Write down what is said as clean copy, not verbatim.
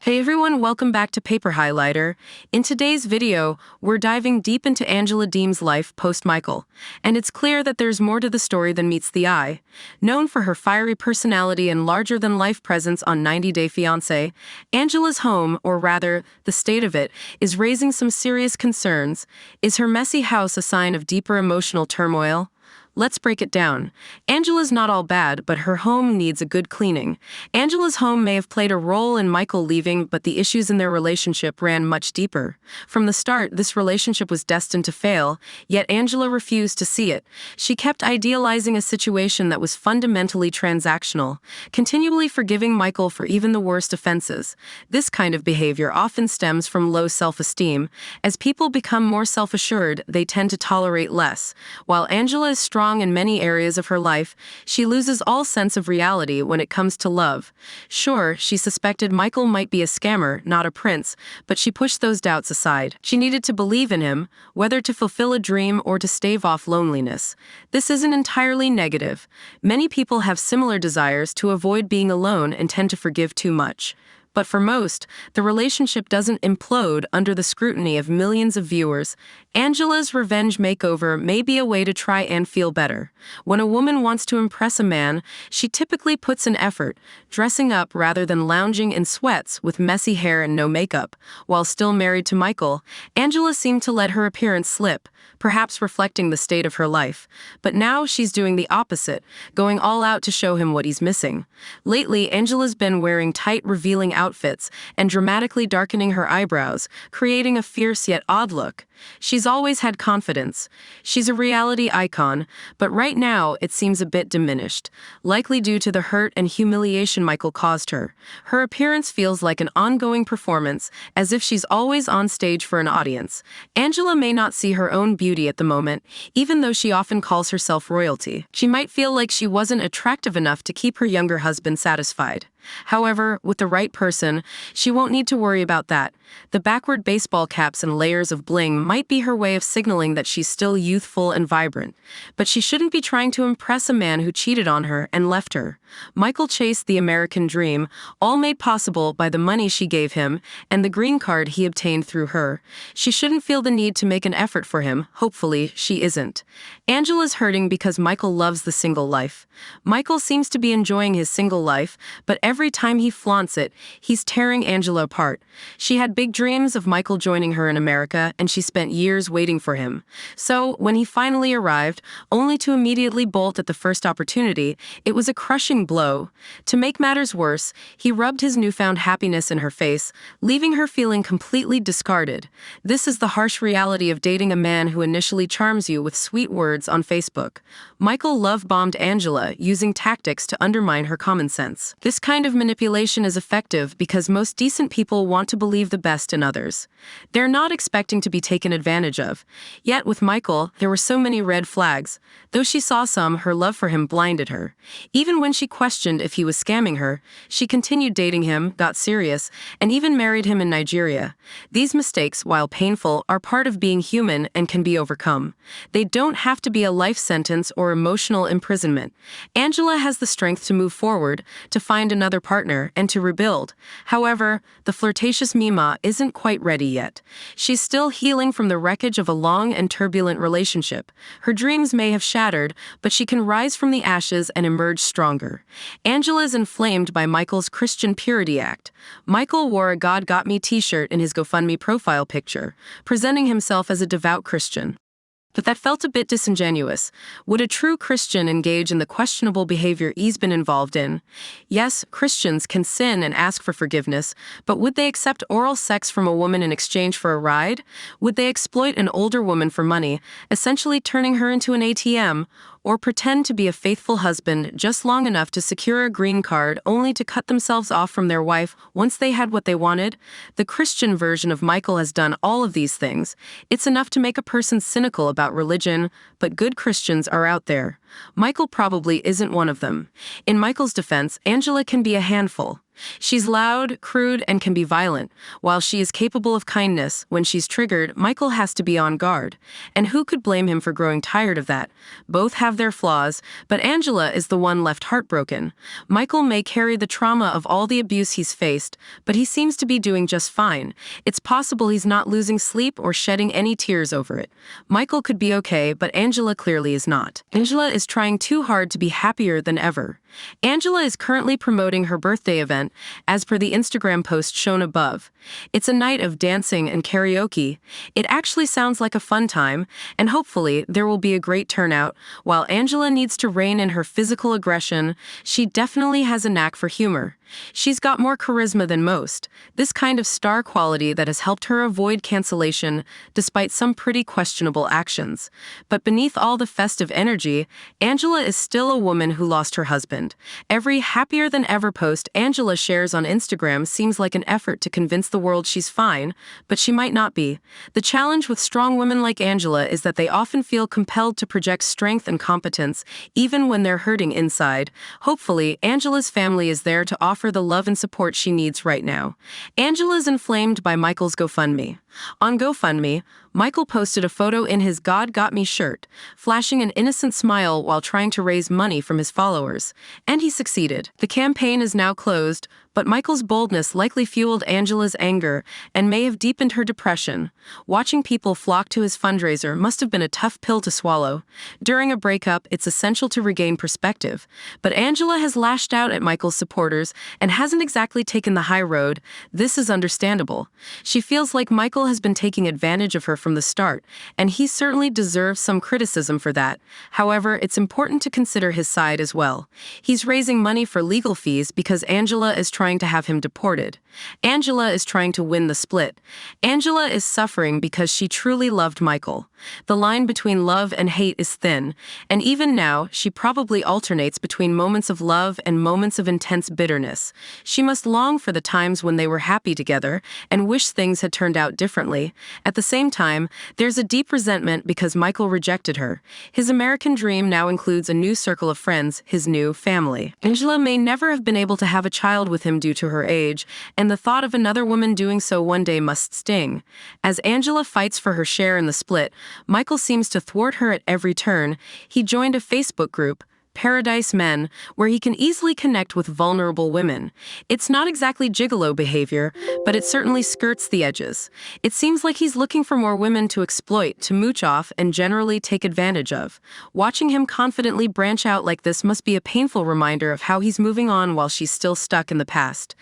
Hey everyone, welcome back to Paper Highlighter. In today's video, we're diving deep into Angela Deem's life post-Michael, and it's clear that there's more to the story than meets the eye. Known for her fiery personality and larger-than-life presence on 90 Day Fiancé, Angela's home, or rather, the state of it, is raising some serious concerns. Is her messy house a sign of deeper emotional turmoil? Let's break it down. Angela's not all bad, but her home needs a good cleaning. Angela's home may have played a role in Michael leaving, but the issues in their relationship ran much deeper. From the start, this relationship was destined to fail, yet Angela refused to see it. She kept idealizing a situation that was fundamentally transactional, continually forgiving Michael for even the worst offenses. This kind of behavior often stems from low self-esteem. As people become more self-assured, they tend to tolerate less. While Angela is strong in many areas of her life, she loses all sense of reality when it comes to love. Sure, she suspected Michael might be a scammer, not a prince, but she pushed those doubts aside. She needed to believe in him, whether to fulfill a dream or to stave off loneliness. This isn't entirely negative. Many people have similar desires to avoid being alone and tend to forgive too much. But for most, the relationship doesn't implode under the scrutiny of millions of viewers. Angela's revenge makeover may be a way to try and feel better. When a woman wants to impress a man, she typically puts in effort, dressing up rather than lounging in sweats with messy hair and no makeup. While still married to Michael, Angela seemed to let her appearance slip, perhaps reflecting the state of her life. But now she's doing the opposite, going all out to show him what he's missing. Lately, Angela's been wearing tight, revealing outfits and dramatically darkening her eyebrows, creating a fierce yet odd look. She's always had confidence. She's a reality icon, but right now it seems a bit diminished, likely due to the hurt and humiliation Michael caused her. Her appearance feels like an ongoing performance, as if she's always on stage for an audience. Angela may not see her own beauty at the moment, even though she often calls herself royalty. She might feel like she wasn't attractive enough to keep her younger husband satisfied. However, with the right person, she won't need to worry about that. The backward baseball caps and layers of bling might be her way of signaling that she's still youthful and vibrant. But she shouldn't be trying to impress a man who cheated on her and left her. Michael chased the American dream, all made possible by the money she gave him and the green card he obtained through her. She shouldn't feel the need to make an effort for him. Hopefully, she isn't. Angela's hurting because Michael loves the single life. Michael seems to be enjoying his single life, but every time he flaunts it, he's tearing Angela apart. She had big dreams of Michael joining her in America, and she spent years waiting for him. So, when he finally arrived, only to immediately bolt at the first opportunity, it was a crushing blow. To make matters worse, he rubbed his newfound happiness in her face, leaving her feeling completely discarded. This is the harsh reality of dating a man who initially charms you with sweet words on Facebook. Michael love-bombed Angela, using tactics to undermine her common sense. This kind of manipulation is effective because most decent people want to believe the best in others. They're not expecting to be taken advantage of. Yet with Michael, there were so many red flags. Though she saw some, her love for him blinded her. Even when she questioned if he was scamming her, she continued dating him, got serious, and even married him in Nigeria. These mistakes, while painful, are part of being human and can be overcome. They don't have to be a life sentence or emotional imprisonment. Angela has the strength to move forward, to find another partner, and to rebuild. However, the flirtatious Mima isn't quite ready yet. She's still healing from the wreckage of a long and turbulent relationship. Her dreams may have shattered, but she can rise from the ashes and emerge stronger. Angela is inflamed by Michael's Christian Purity Act. Michael wore a God Got Me t-shirt in his GoFundMe profile picture, presenting himself as a devout Christian. But that felt a bit disingenuous. Would a true Christian engage in the questionable behavior he's been involved in? Yes, Christians can sin and ask for forgiveness, but would they accept oral sex from a woman in exchange for a ride? Would they exploit an older woman for money, essentially turning her into an ATM? Or pretend to be a faithful husband just long enough to secure a green card only to cut themselves off from their wife once they had what they wanted? The Christian version of Michael has done all of these things. It's enough to make a person cynical about religion, but good Christians are out there. Michael probably isn't one of them. In Michael's defense, Angela can be a handful. She's loud, crude, and can be violent. While she is capable of kindness, when she's triggered, Michael has to be on guard. And who could blame him for growing tired of that? Both have their flaws, but Angela is the one left heartbroken. Michael may carry the trauma of all the abuse he's faced, but he seems to be doing just fine. It's possible he's not losing sleep or shedding any tears over it. Michael could be okay, but Angela clearly is not. Angela is trying too hard to be happier than ever. Angela is currently promoting her birthday event, as per the Instagram post shown above. It's a night of dancing and karaoke. It actually sounds like a fun time, and hopefully there will be a great turnout. While Angela needs to rein in her physical aggression, she definitely has a knack for humor. She's got more charisma than most, this kind of star quality that has helped her avoid cancellation despite some pretty questionable actions. But beneath all the festive energy, Angela is still a woman who lost her husband. Every happier than ever post Angela shares on Instagram seems like an effort to convince the world she's fine, but she might not be. The challenge with strong women like Angela is that they often feel compelled to project strength and competence, even when they're hurting inside. Hopefully, Angela's family is there to offer the love and support she needs right now. Angela's inflamed by Michael's GoFundMe. On GoFundMe, Michael posted a photo in his God Got Me shirt, flashing an innocent smile while trying to raise money from his followers. And he succeeded. The campaign is now closed, but Michael's boldness likely fueled Angela's anger and may have deepened her depression. Watching people flock to his fundraiser must have been a tough pill to swallow. During a breakup, it's essential to regain perspective. But Angela has lashed out at Michael's supporters and hasn't exactly taken the high road. This is understandable. She feels like Michael has been taking advantage of her from the start, and he certainly deserves some criticism for that. However, it's important to consider his side as well. He's raising money for legal fees because Angela is trying to have him deported. Angela is trying to win the split. Angela is suffering because she truly loved Michael. The line between love and hate is thin, and even now, she probably alternates between moments of love and moments of intense bitterness. She must long for the times when they were happy together and wish things had turned out differently. At the same time, there's a deep resentment because Michael rejected her. His American dream now includes a new circle of friends, his new family. Angela may never have been able to have a child with him due to her age, and the thought of another woman doing so one day must sting. As Angela fights for her share in the split, Michael seems to thwart her at every turn. He joined a Facebook group, Paradise Men, where he can easily connect with vulnerable women. It's not exactly gigolo behavior, but it certainly skirts the edges. It seems like he's looking for more women to exploit, to mooch off, and generally take advantage of. Watching him confidently branch out like this must be a painful reminder of how he's moving on while she's still stuck in the past.